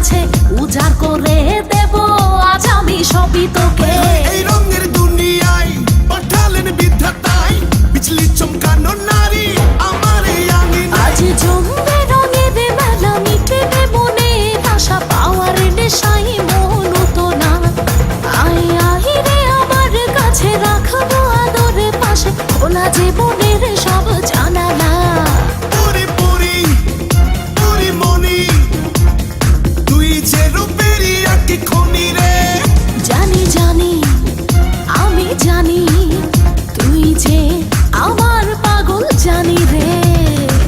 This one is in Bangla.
মাঝে উজাড় করে দেব আজ আমি সবই তোকে। এই রঙের দুনিয়ায় পাঠালেন বিধাতাই বিজলি চমকানো নারী আমার এই আঙিনায়। আজ জমবে রঙের মেলা মিটবে মনের আশা পাওয়ার নেশায় মন তো না। আই আই রে আমার কাছে রাখবো আদর পাশে খোলা জীবনের সব জানালা। পুরি পুরি পুরি মনি তুই যে রূপেরই আঁকি খনির